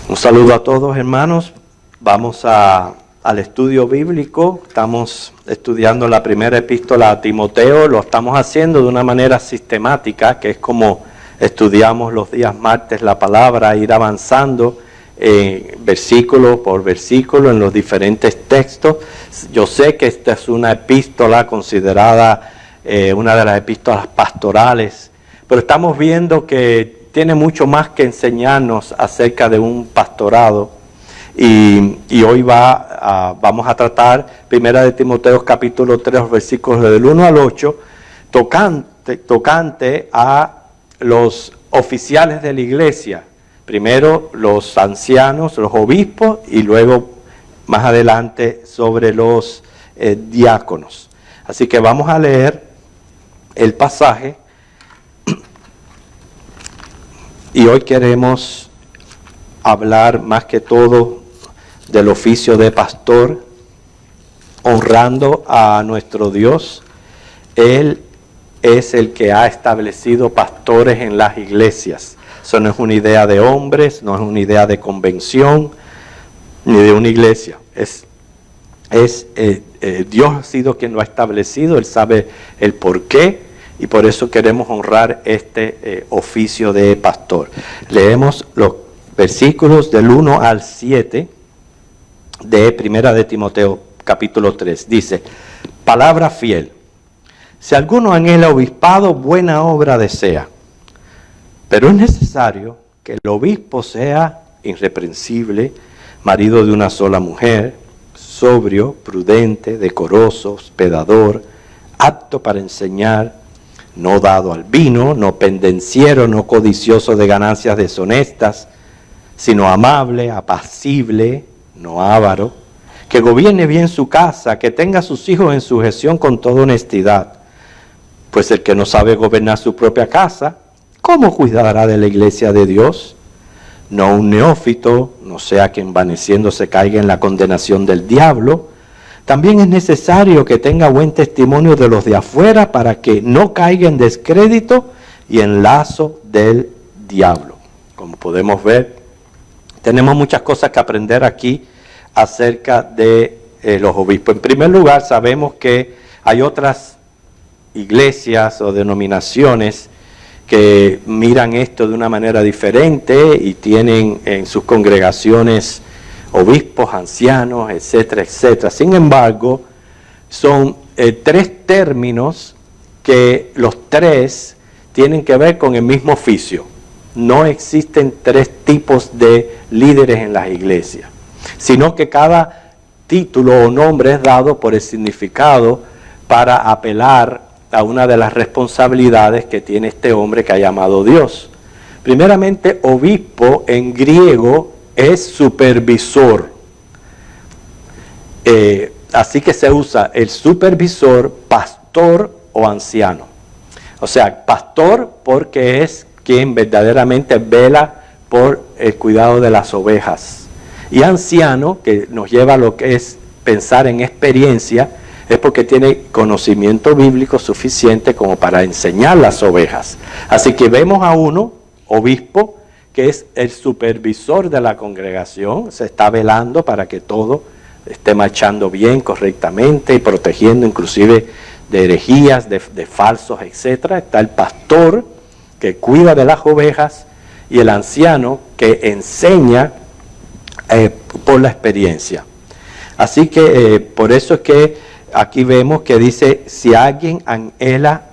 Un saludo a todos, hermanos. Vamos al estudio bíblico. Estamos estudiando la primera epístola a Timoteo. Lo estamos haciendo de una manera sistemática, que es como estudiamos los días martes la palabra, ir avanzando versículo por versículo en los diferentes textos. Yo sé que esta es una epístola considerada una de las epístolas pastorales, pero estamos viendo que tiene mucho más que enseñarnos acerca de un pastorado. Y hoy vamos a tratar Primera de Timoteo capítulo 3, versículos del 1 al 8, tocante a los oficiales de la iglesia. Primero los ancianos, los obispos, y luego más adelante sobre los diáconos. Así que vamos a leer el pasaje. Y hoy queremos hablar más que todo del oficio de pastor, honrando a nuestro Dios. Él es el que ha establecido pastores en las iglesias. Eso no es una idea de hombres, no es una idea de convención, ni de una iglesia. Dios ha sido quien lo ha establecido, Él sabe el porqué. Y por eso queremos honrar este oficio de pastor. Leemos los versículos del 1 al 7 de Primera de Timoteo, capítulo 3. Dice, palabra fiel. Si alguno en el obispado buena obra desea, pero es necesario que el obispo sea irreprensible, marido de una sola mujer, sobrio, prudente, decoroso, hospedador, apto para enseñar, no dado al vino, no pendenciero, no codicioso de ganancias deshonestas, sino amable, apacible, no avaro, que gobierne bien su casa, que tenga a sus hijos en sujeción con toda honestidad. Pues el que no sabe gobernar su propia casa, ¿cómo cuidará de la iglesia de Dios? No un neófito, no sea que envaneciéndose caiga en la condenación del diablo. También es necesario que tenga buen testimonio de los de afuera para que no caiga en descrédito y en lazo del diablo. Como podemos ver, tenemos muchas cosas que aprender aquí acerca de los obispos. En primer lugar, sabemos que hay otras iglesias o denominaciones que miran esto de una manera diferente y tienen en sus congregaciones obispos, ancianos, etcétera, etcétera. Sin embargo, son tres términos que los tres tienen que ver con el mismo oficio. No existen tres tipos de líderes en las iglesias, sino que cada título o nombre es dado por el significado para apelar a una de las responsabilidades que tiene este hombre que ha llamado Dios. Primeramente, obispo en griego es supervisor. Así que se usa el supervisor, pastor o anciano. O sea, pastor porque es quien verdaderamente vela por el cuidado de las ovejas. Y anciano, que nos lleva a lo que es pensar en experiencia, es porque tiene conocimiento bíblico suficiente como para enseñar las ovejas. Así que vemos a uno, obispo, que es el supervisor de la congregación, se está velando para que todo esté marchando bien, correctamente, y protegiendo inclusive de herejías, de falsos, etc. Está el pastor, que cuida de las ovejas, y el anciano, que enseña por la experiencia. Así que por eso es que aquí vemos que dice, si alguien anhela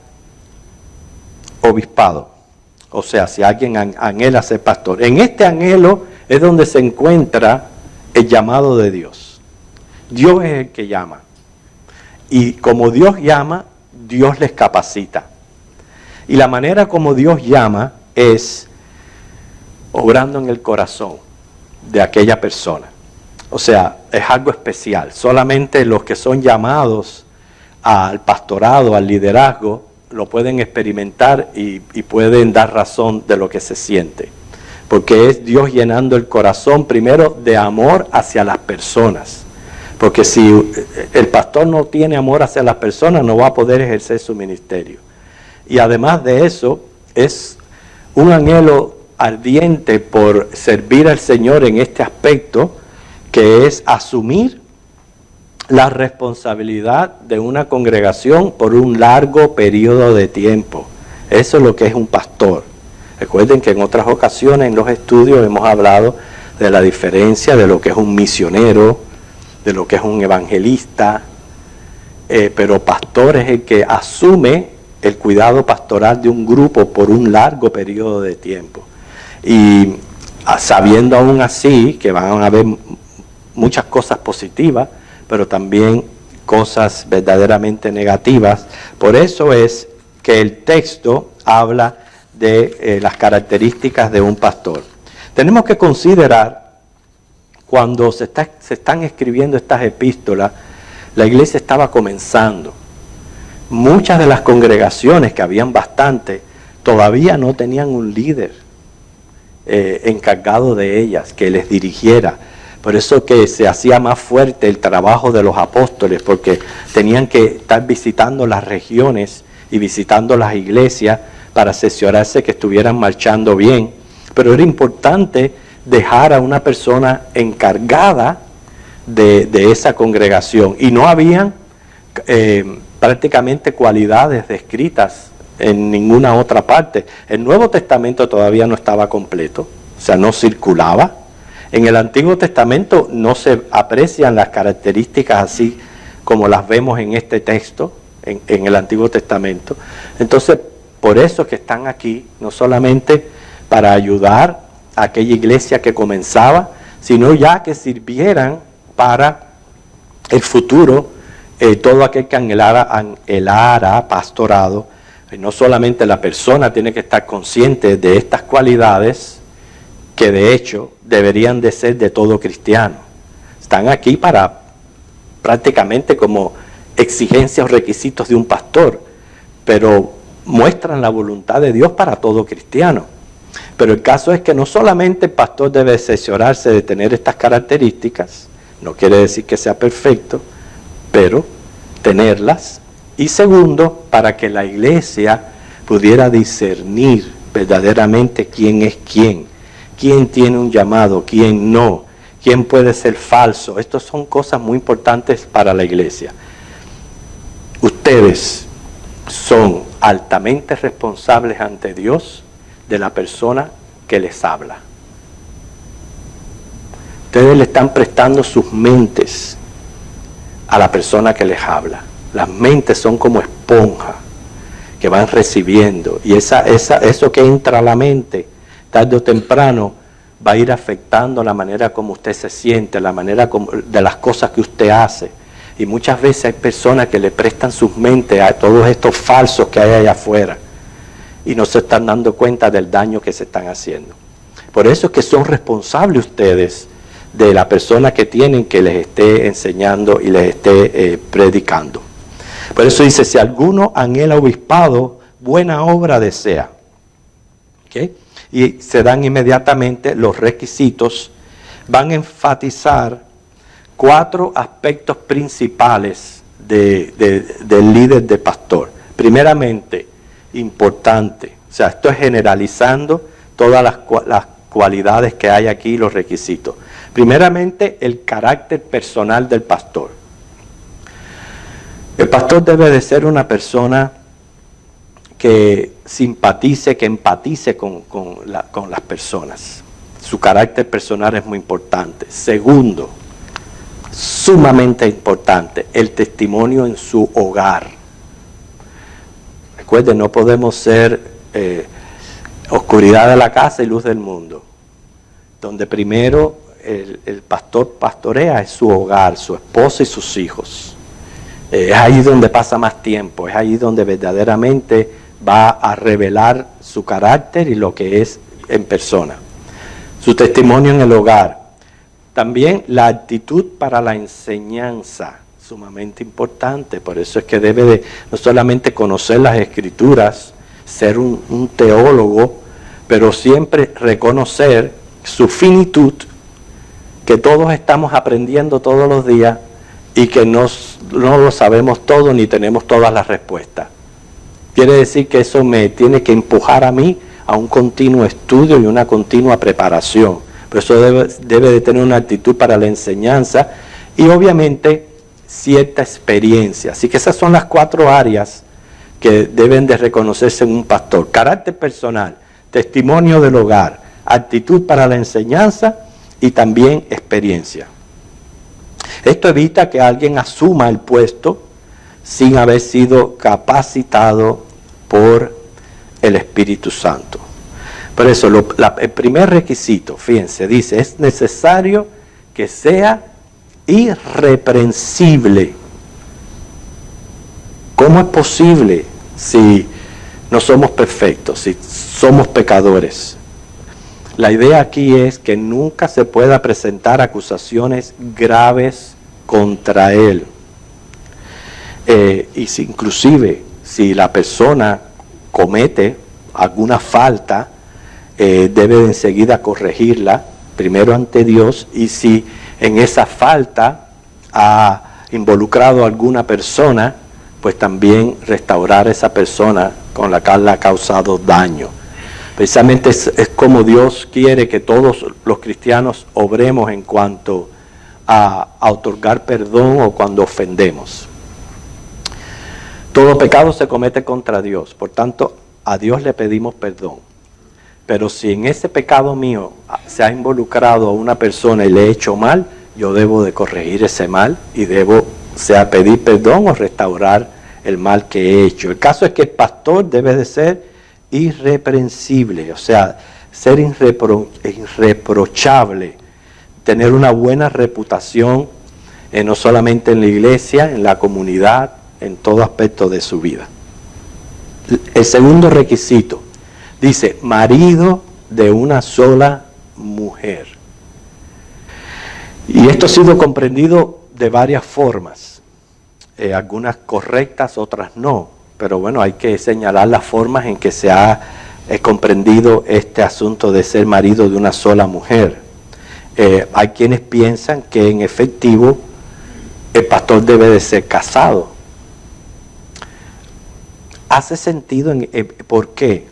obispado, o sea, si alguien anhela ser pastor. En este anhelo es donde se encuentra el llamado de Dios. Dios es el que llama. Y como Dios llama, Dios les capacita. Y la manera como Dios llama es obrando en el corazón de aquella persona. O sea, es algo especial. Solamente los que son llamados al pastorado, al liderazgo, lo pueden experimentar y pueden dar razón de lo que se siente. Porque es Dios llenando el corazón primero de amor hacia las personas. Porque si el pastor no tiene amor hacia las personas, no va a poder ejercer su ministerio. Y además de eso, es un anhelo ardiente por servir al Señor en este aspecto, que es asumir la responsabilidad de una congregación por un largo periodo de tiempo. Eso es lo que es un pastor. Recuerden que en otras ocasiones en los estudios hemos hablado de la diferencia de lo que es un misionero, de lo que es un evangelista, pero pastor es el que asume el cuidado pastoral de un grupo por un largo periodo de tiempo. Y sabiendo aún así que van a haber muchas cosas positivas, pero también cosas verdaderamente negativas. Por eso es que el texto habla de las características de un pastor. Tenemos que considerar, cuando se están escribiendo estas epístolas, la iglesia estaba comenzando. Muchas de las congregaciones, que habían bastante, todavía no tenían un líder encargado de ellas, que les dirigiera. Por eso que se hacía más fuerte el trabajo de los apóstoles, porque tenían que estar visitando las regiones y visitando las iglesias para cerciorarse que estuvieran marchando bien. Pero era importante dejar a una persona encargada de esa congregación. Y no habían prácticamente cualidades descritas en ninguna otra parte. El Nuevo Testamento todavía no estaba completo, o sea, no circulaba. En el Antiguo Testamento no se aprecian las características así como las vemos en este texto, en el Antiguo Testamento. Entonces, por eso que están aquí, no solamente para ayudar a aquella iglesia que comenzaba, sino ya que sirvieran para el futuro, todo aquel que anhelara pastorado. Y no solamente la persona tiene que estar consciente de estas cualidades, que de hecho deberían de ser de todo cristiano. Están aquí para prácticamente como exigencias o requisitos de un pastor, pero muestran la voluntad de Dios para todo cristiano. Pero el caso es que no solamente el pastor debe cerciorarse de tener estas características, no quiere decir que sea perfecto, pero tenerlas. Y segundo, para que la iglesia pudiera discernir verdaderamente quién es quién tiene un llamado, quién no, quién puede ser falso. Estas son cosas muy importantes para la iglesia. Ustedes son altamente responsables ante Dios de la persona que les habla. Ustedes le están prestando sus mentes a la persona que les habla. Las mentes son como esponja que van recibiendo, y eso que entra a la mente, tarde o temprano, va a ir afectando la manera como usted se siente, la manera de las cosas que usted hace. Y muchas veces hay personas que le prestan sus mentes a todos estos falsos que hay allá afuera y no se están dando cuenta del daño que se están haciendo. Por eso es que son responsables ustedes de la persona que tienen que les esté enseñando y les esté predicando. Por eso dice, si alguno anhela obispado, buena obra desea. ¿Okay? Y se dan inmediatamente los requisitos. Van a enfatizar 4 aspectos principales del líder de pastor. Primeramente, importante, o sea, esto es generalizando todas las cualidades que hay aquí, los requisitos. Primeramente, el carácter personal del pastor. El pastor debe de ser una persona que simpatice, que empatice con las personas. Su carácter personal es muy importante. Segundo, sumamente importante, el testimonio en su hogar. Recuerden, no podemos ser oscuridad de la casa y luz del mundo. Donde primero el pastor pastorea es su hogar, su esposa y sus hijos. Es ahí donde pasa más tiempo, es ahí donde verdaderamente va a revelar su carácter y lo que es en persona. Su testimonio en el hogar. También la actitud para la enseñanza, sumamente importante. Por eso es que debe de no solamente conocer las escrituras, ser un teólogo, pero siempre reconocer su finitud, que todos estamos aprendiendo todos los días y que no lo sabemos todo ni tenemos todas las respuestas. Quiere decir que eso me tiene que empujar a mí a un continuo estudio y una continua preparación. Por eso debe de tener una actitud para la enseñanza y obviamente cierta experiencia. Así que esas son las 4 áreas que deben de reconocerse en un pastor: carácter personal, testimonio del hogar, actitud para la enseñanza y también experiencia. Esto evita que alguien asuma el puesto sin haber sido capacitado por el Espíritu Santo. Por eso el primer requisito, fíjense, dice, es necesario que sea irreprensible. ¿Cómo es posible si no somos perfectos, si somos pecadores? La idea aquí es que nunca se pueda presentar acusaciones graves contra él. Inclusive, si la persona comete alguna falta, debe de enseguida corregirla, primero ante Dios, y si en esa falta ha involucrado a alguna persona, pues también restaurar a esa persona con la cual le ha causado daño. Precisamente es como Dios quiere que todos los cristianos obremos en cuanto a otorgar perdón o cuando ofendemos. Todo pecado se comete contra Dios, por tanto a Dios le pedimos perdón. Pero si en ese pecado mío se ha involucrado a una persona y le he hecho mal, yo debo de corregir ese mal y debo sea pedir perdón o restaurar el mal que he hecho. El caso es que el pastor debe de ser irreprensible, o sea, ser irreprochable, tener una buena reputación, no solamente en la iglesia, en la comunidad, en todo aspecto de su vida. El segundo requisito dice, marido de una sola mujer. Y esto ha sido comprendido de varias formas, algunas correctas, otras no, pero bueno, hay que señalar las formas en que se ha comprendido este asunto de ser marido de una sola mujer. Hay quienes piensan que en efectivo el pastor debe de ser casado. Hace sentido, ¿por qué?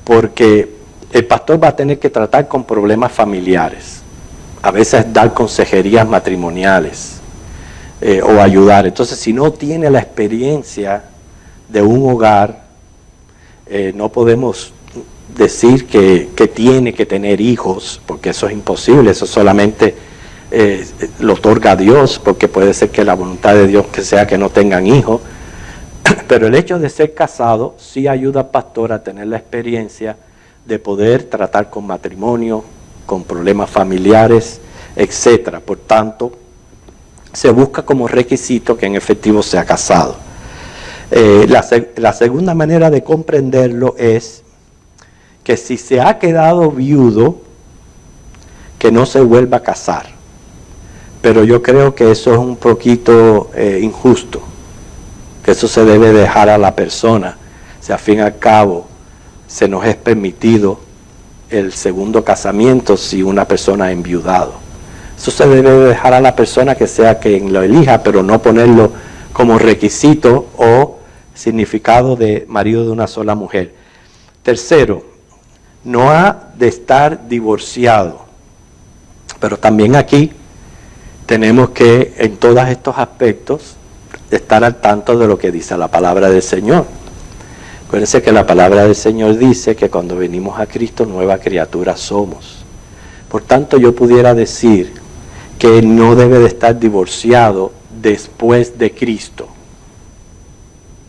Porque el pastor va a tener que tratar con problemas familiares, a veces dar consejerías matrimoniales o ayudar. Entonces, si no tiene la experiencia de un hogar, no podemos decir que tiene que tener hijos, porque eso es imposible, eso solamente lo otorga Dios, porque puede ser que la voluntad de Dios que sea que no tengan hijos. Pero el hecho de ser casado sí ayuda al pastor a tener la experiencia de poder tratar con matrimonio, con problemas familiares, etc. Por tanto, se busca como requisito que en efectivo sea casado. La segunda manera de comprenderlo es que si se ha quedado viudo, que no se vuelva a casar. Pero yo creo que eso es un poquito injusto, que eso se debe dejar a la persona. Si al fin y al cabo se nos es permitido el segundo casamiento si una persona ha enviudado. Eso se debe dejar a la persona que sea quien lo elija, pero no ponerlo como requisito o significado de marido de una sola mujer. Tercero, no ha de estar divorciado. Pero también aquí tenemos que en todos estos aspectos estar al tanto de lo que dice la palabra del Señor. Acuérdense que la palabra del Señor dice que cuando venimos a Cristo, nueva criatura somos. Por tanto, yo pudiera decir que no debe de estar divorciado después de Cristo.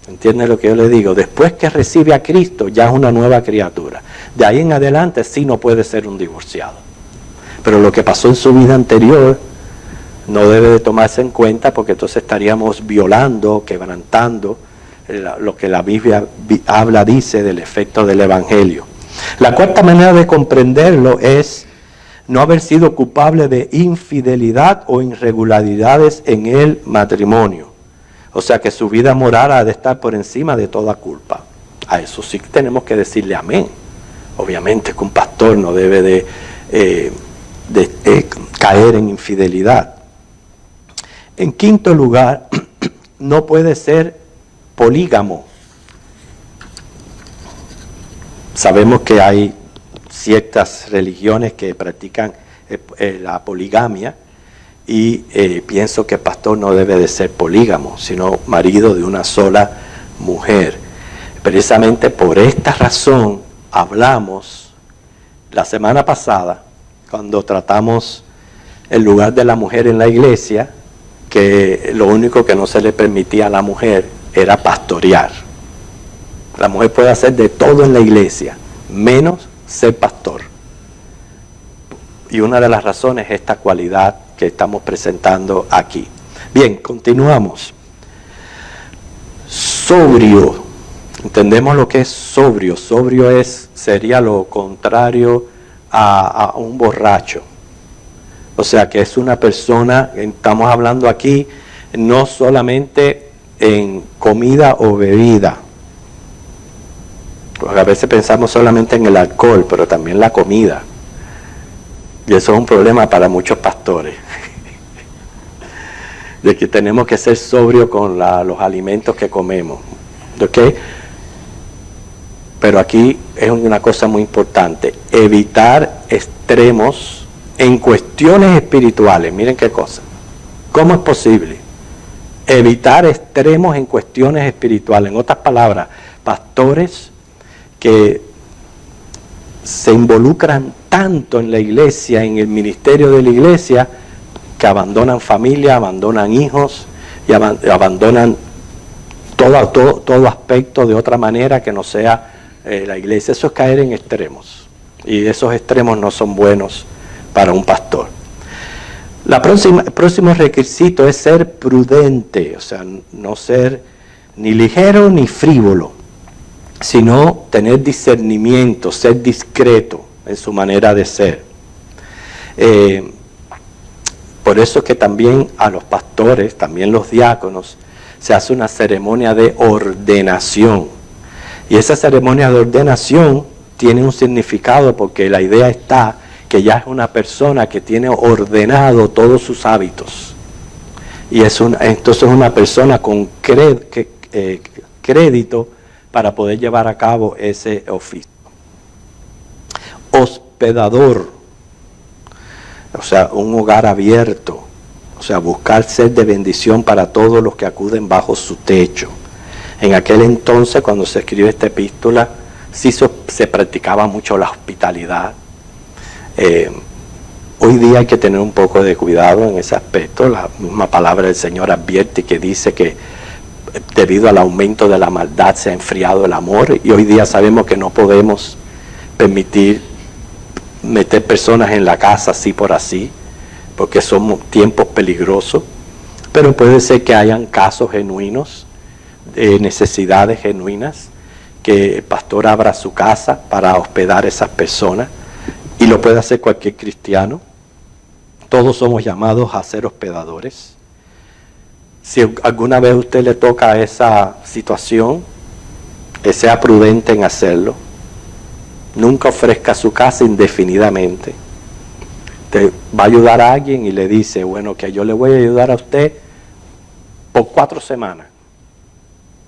¿Entiende lo que yo le digo? Después que recibe a Cristo, ya es una nueva criatura. De ahí en adelante sí no puede ser un divorciado. Pero lo que pasó en su vida anterior no debe de tomarse en cuenta, porque entonces estaríamos violando, quebrantando lo que la Biblia dice del efecto del Evangelio. La cuarta manera de comprenderlo es no haber sido culpable de infidelidad o irregularidades en el matrimonio. O sea que su vida moral ha de estar por encima de toda culpa. A eso sí tenemos que decirle amén. Obviamente que un pastor no debe de caer en infidelidad. En quinto lugar, no puede ser polígamo. Sabemos que hay ciertas religiones que practican la poligamia y pienso que el pastor no debe de ser polígamo, sino marido de una sola mujer. Precisamente por esta razón hablamos la semana pasada, cuando tratamos el lugar de la mujer en la iglesia, que lo único que no se le permitía a la mujer era pastorear. La mujer puede hacer de todo en la iglesia, menos ser pastor. Y una de las razones es esta cualidad que estamos presentando aquí. Bien, continuamos. Sobrio. Entendemos lo que es sobrio. Sobrio sería lo contrario a un borracho. O sea que es una persona, estamos hablando aquí no solamente en comida o bebida. Porque a veces pensamos solamente en el alcohol, pero también la comida. Y eso es un problema para muchos pastores. De que tenemos que ser sobrios con los alimentos que comemos. ¿Ok? Pero aquí es una cosa muy importante. Evitar extremos en cuestiones espirituales. Miren qué cosa. ¿Cómo es posible? Evitar extremos en cuestiones espirituales. En otras palabras, pastores que se involucran tanto en la iglesia, en el ministerio de la iglesia, que abandonan familia, abandonan hijos y abandonan todo aspecto de otra manera que no sea la iglesia. Eso es caer en extremos. Y esos extremos no son buenos para un pastor. El próximo requisito es ser prudente, o sea, no ser ni ligero ni frívolo, sino tener discernimiento, ser discreto en su manera de ser. Por eso que también a los pastores, también los diáconos, se hace una ceremonia de ordenación. Y esa ceremonia de ordenación tiene un significado porque la idea está que ya es una persona que tiene ordenado todos sus hábitos. Y entonces es una persona con crédito para poder llevar a cabo ese oficio. Hospedador, o sea, un hogar abierto, o sea, buscar ser de bendición para todos los que acuden bajo su techo. En aquel entonces, cuando se escribió esta epístola, sí se practicaba mucho la hospitalidad. Hoy día hay que tener un poco de cuidado en ese aspecto. La misma palabra del Señor advierte que dice que debido al aumento de la maldad se ha enfriado el amor, y hoy día sabemos que no podemos permitir meter personas en la casa así por así, porque son tiempos peligrosos, pero puede ser que hayan casos genuinos, necesidades genuinas, que el pastor abra su casa para hospedar a esas personas, y lo puede hacer cualquier cristiano. Todos somos llamados a ser hospedadores. Si alguna vez a usted le toca esa situación, sea prudente en hacerlo. Nunca ofrezca su casa indefinidamente. Te va a ayudar a alguien y le dice, bueno, que yo le voy a ayudar a usted por 4 semanas.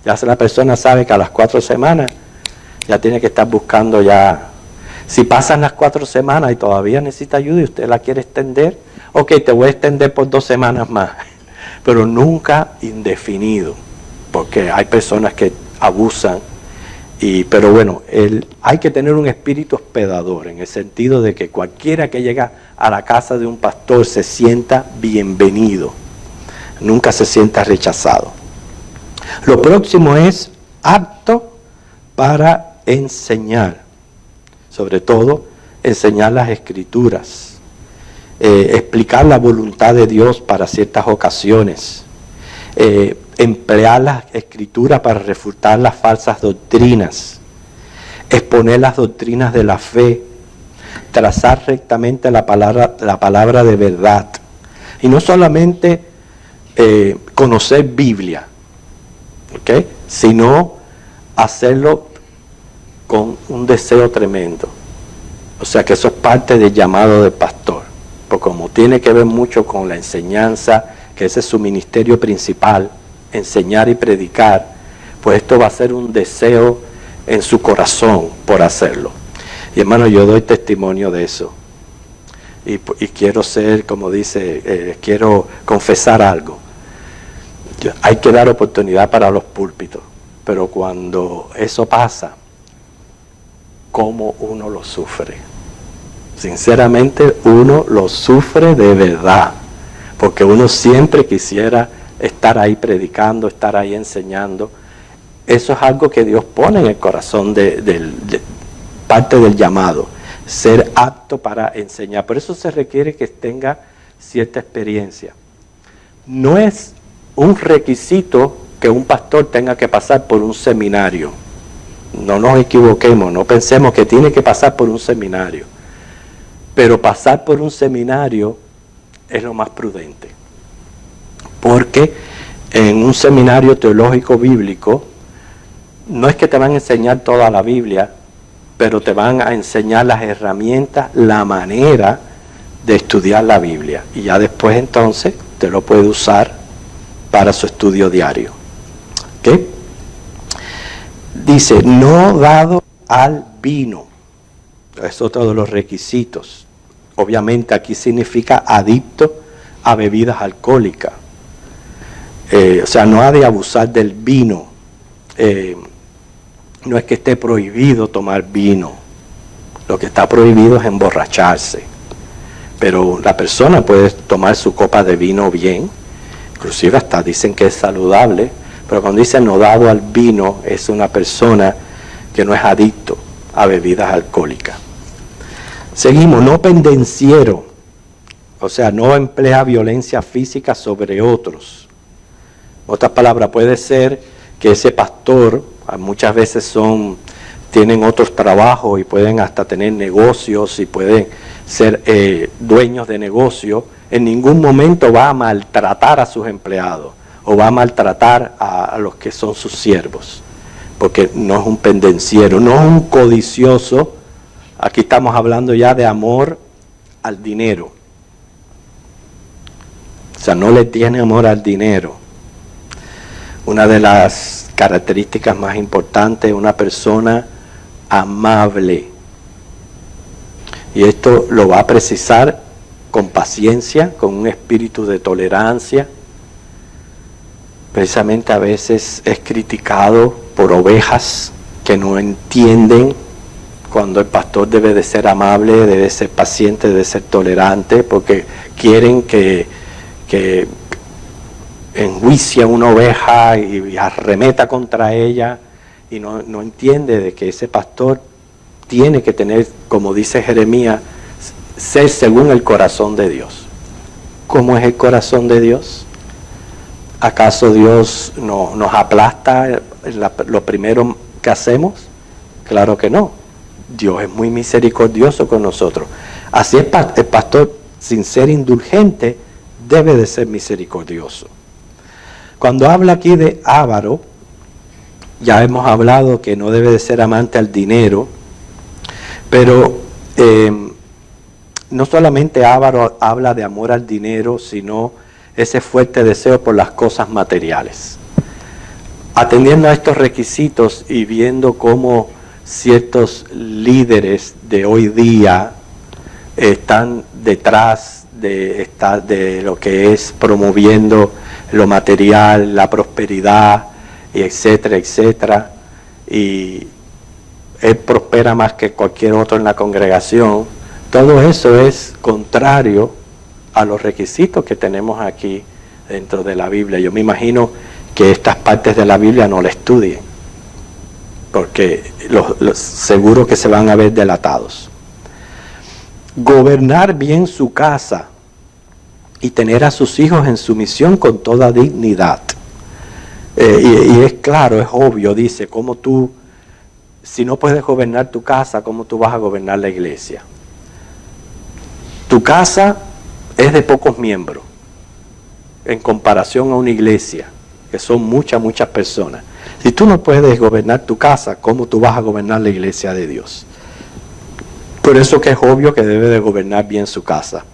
Ya la persona sabe que a las 4 semanas ya tiene que estar buscando ya. Si pasan las 4 semanas y todavía necesita ayuda y usted la quiere extender, ok, te voy a extender por 2 semanas más. Pero nunca indefinido, porque hay personas que abusan. Pero bueno, hay que tener un espíritu hospedador, en el sentido de que cualquiera que llega a la casa de un pastor se sienta bienvenido, nunca se sienta rechazado. Lo próximo es apto para enseñar, sobre todo enseñar las Escrituras, explicar la voluntad de Dios para ciertas ocasiones, emplear las Escrituras para refutar las falsas doctrinas, exponer las doctrinas de la fe, trazar rectamente la palabra de verdad. Y no solamente conocer Biblia, ¿okay?, sino hacerlo con un deseo tremendo. O sea que eso es parte del llamado del pastor, porque como tiene que ver mucho con la enseñanza, que ese es su ministerio principal, enseñar y predicar, pues esto va a ser un deseo en su corazón por hacerlo. Y hermano, yo doy testimonio de eso. Y quiero ser, como dice, quiero confesar algo. Hay que dar oportunidad para los púlpitos, pero cuando eso pasa, ¿cómo uno lo sufre? Sinceramente, uno lo sufre de verdad, porque uno siempre quisiera estar ahí predicando, estar ahí enseñando. Eso es algo que Dios pone en el corazón de parte del llamado, ser apto para enseñar. Por eso se requiere que tenga cierta experiencia. No es un requisito que un pastor tenga que pasar por un seminario. No nos equivoquemos, no pensemos que tiene que pasar por un seminario. Pero pasar por un seminario es lo más prudente. Porque en un seminario teológico bíblico, no es que te van a enseñar toda la Biblia, pero te van a enseñar las herramientas, la manera de estudiar la Biblia. Y ya después entonces te lo puede usar para su estudio diario. ¿Ok? Dice, no dado al vino. Es otro de los requisitos. Obviamente aquí significa adicto a bebidas alcohólicas. O sea, no ha de abusar del vino. No es que esté prohibido tomar vino. Lo que está prohibido es emborracharse. Pero la persona puede tomar su copa de vino bien. Inclusive hasta dicen que es saludable. Pero cuando dice no dado al vino, es una persona que no es adicto a bebidas alcohólicas. Seguimos, no pendenciero. O sea, no emplea violencia física sobre otros. Otras palabras, puede ser que ese pastor, muchas veces tienen otros trabajos y pueden hasta tener negocios y pueden ser dueños de negocios, en ningún momento va a maltratar a sus empleados o va a maltratar a los que son sus siervos, porque no es un pendenciero, no es un codicioso. Aquí estamos hablando ya de amor al dinero. O sea, no le tiene amor al dinero. Una de las características más importantes es una persona amable. Y esto lo va a precisar con paciencia, con un espíritu de tolerancia. Precisamente a veces es criticado por ovejas que no entienden cuando el pastor debe de ser amable, debe ser paciente, debe ser tolerante, porque quieren que enjuicie a una oveja y arremeta contra ella, y no entiende de que ese pastor tiene que tener, como dice Jeremías, ser según el corazón de Dios. ¿Cómo es el corazón de Dios? ¿Acaso Dios nos aplasta lo primero que hacemos? Claro que no. Dios es muy misericordioso con nosotros. Así el pastor, sin ser indulgente, debe de ser misericordioso. Cuando habla aquí de avaro, ya hemos hablado que no debe de ser amante al dinero, pero no solamente avaro habla de amor al dinero, sino ese fuerte deseo por las cosas materiales. Atendiendo a estos requisitos y viendo cómo ciertos líderes de hoy día están detrás de lo que es promoviendo lo material, la prosperidad, etcétera, etcétera, y él prospera más que cualquier otro en la congregación. Todo eso es contrario a los requisitos que tenemos aquí dentro de la Biblia. Yo me imagino que estas partes de la Biblia no la estudien, porque seguro que se van a ver delatados. Gobernar bien su casa y tener a sus hijos en sumisión con toda dignidad. Y es claro, es obvio, dice, cómo tú, si no puedes gobernar tu casa, ¿cómo tú vas a gobernar la iglesia? Tu casa es de pocos miembros en comparación a una iglesia, que son muchas personas. Si tú no puedes gobernar tu casa, ¿cómo tú vas a gobernar la iglesia de Dios? Por eso que es obvio que debe de gobernar bien su casa.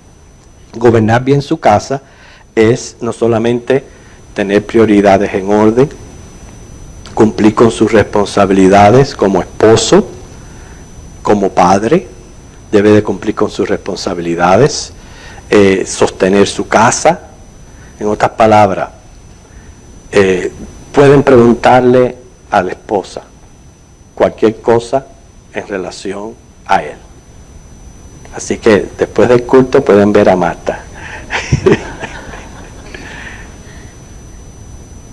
Gobernar bien su casa es no solamente tener prioridades en orden, cumplir con sus responsabilidades como esposo, como padre, debe de cumplir con sus responsabilidades, sostener su casa. En otras palabras, pueden preguntarle a la esposa cualquier cosa en relación a él. Así que después del culto pueden ver a Marta.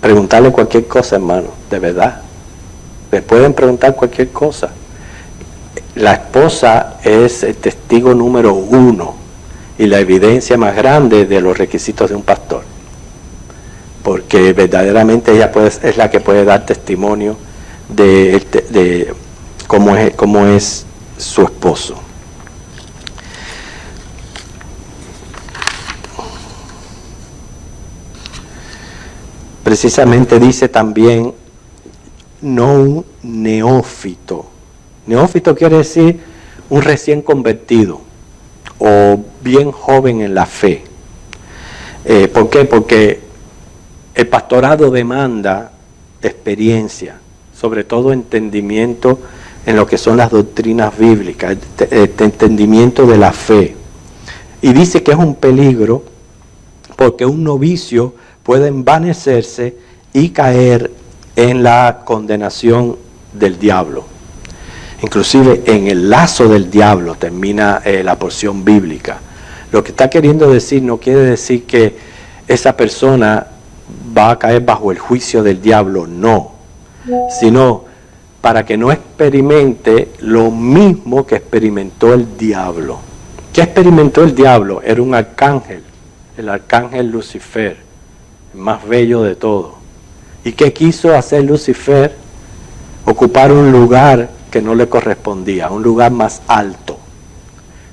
Preguntarle cualquier cosa, hermano, de verdad. Le pueden preguntar cualquier cosa. La esposa es el testigo número 1 y la evidencia más grande de los requisitos de un pastor. Porque verdaderamente ella es la que puede dar testimonio de cómo es su esposo. Precisamente dice también, no un neófito. Neófito quiere decir un recién convertido o bien joven en la fe. ¿Por qué? Porque el pastorado demanda experiencia, sobre todo entendimiento en lo que son las doctrinas bíblicas, entendimiento de la fe. Y dice que es un peligro porque un novicio puede envanecerse y caer en la condenación del diablo. Inclusive en el lazo del diablo termina la porción bíblica. Lo que está queriendo decir no quiere decir que esa persona va a caer bajo el juicio del diablo, no. Sino para que no experimente lo mismo que experimentó el diablo. ¿Qué experimentó el diablo? Era un arcángel, el arcángel Lucifer, el más bello de todo. ¿Y qué quiso hacer Lucifer? Ocupar un lugar que no le correspondía, un lugar más alto,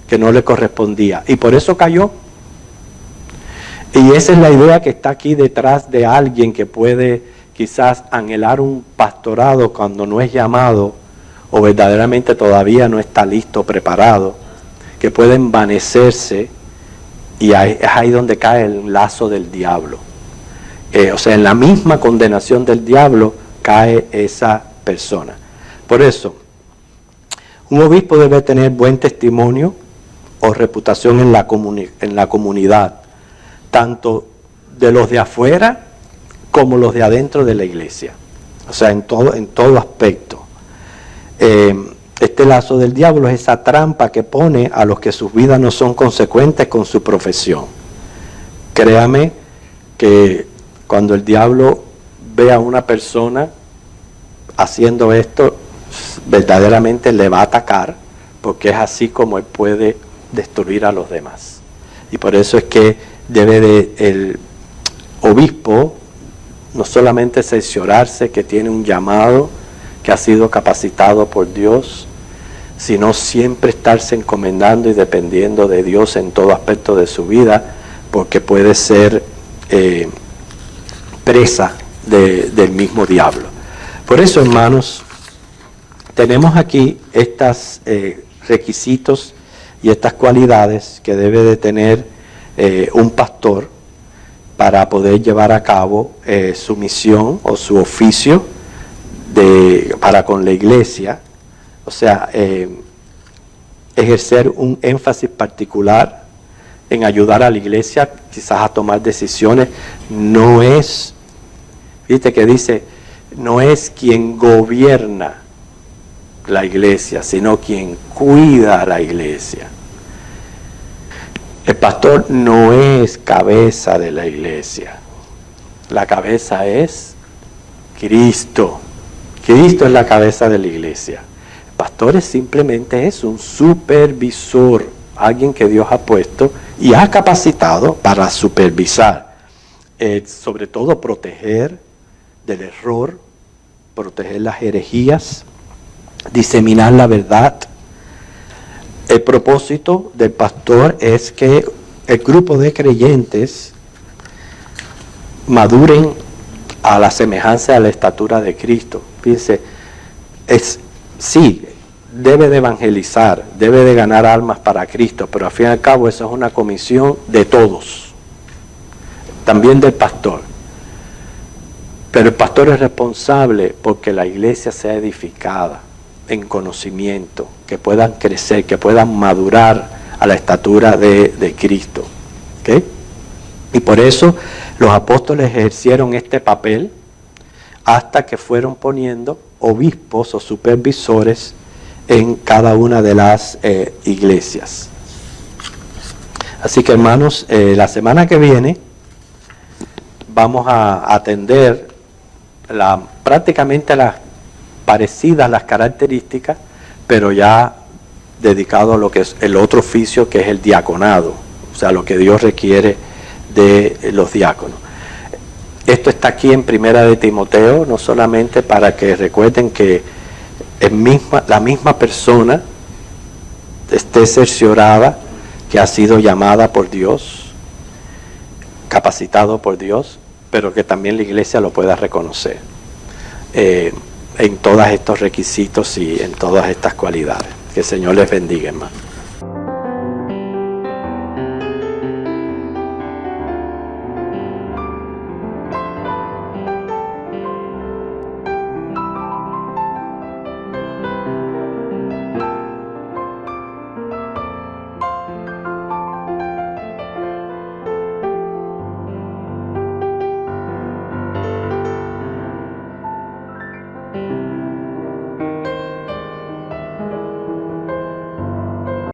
que no le correspondía. Y por eso cayó. Y esa es la idea que está aquí detrás de alguien que puede quizás anhelar un pastorado cuando no es llamado o verdaderamente todavía no está listo, preparado, que puede envanecerse y es ahí donde cae el lazo del diablo. O sea, en la misma condenación del diablo cae esa persona. Por eso, un obispo debe tener buen testimonio o reputación en la comunidad, tanto de los de afuera como los de adentro de la iglesia. O sea, en todo aspecto. Este lazo del diablo es esa trampa que pone a los que sus vidas no son consecuentes con su profesión. Créame que cuando el diablo ve a una persona haciendo esto, verdaderamente le va a atacar, porque es así como él puede destruir a los demás. Y por eso es que el obispo no solamente cerciorarse que tiene un llamado, que ha sido capacitado por Dios, sino siempre estarse encomendando y dependiendo de Dios en todo aspecto de su vida, porque puede ser presa del mismo diablo. Por eso, hermanos, tenemos aquí estos requisitos y estas cualidades que debe de tener un pastor para poder llevar a cabo su misión o su oficio para con la iglesia. O sea, ejercer un énfasis particular en ayudar a la iglesia, quizás a tomar decisiones. No es, fíjate que dice, no es quien gobierna la iglesia, sino quien cuida a la iglesia. El pastor no es cabeza de la iglesia. La cabeza es Cristo. Cristo es la cabeza de la iglesia. El pastor simplemente es un supervisor, alguien que Dios ha puesto y ha capacitado para supervisar, sobre todo proteger del error, proteger las herejías, diseminar la verdad. El propósito del pastor es que el grupo de creyentes maduren a la semejanza, a la estatura de Cristo. Fíjense, sí, debe de evangelizar, debe de ganar almas para Cristo, pero al fin y al cabo eso es una comisión de todos, también del pastor. Pero el pastor es responsable porque la iglesia sea edificada en conocimiento, que puedan crecer, que puedan madurar a la estatura de Cristo. ¿Okay? Y por eso los apóstoles ejercieron este papel hasta que fueron poniendo obispos o supervisores en cada una de las iglesias. Así que, hermanos, la semana que viene vamos a atender prácticamente las parecidas las características, pero ya dedicado a lo que es el otro oficio, que es el diaconado, o sea, lo que Dios requiere de los diáconos. Esto está aquí en Primera de Timoteo, no solamente para que recuerden que la misma persona esté cerciorada que ha sido llamada por Dios, capacitado por Dios, pero que también la iglesia lo pueda reconocer en todos estos requisitos y en todas estas cualidades. Que el Señor les bendiga, hermano.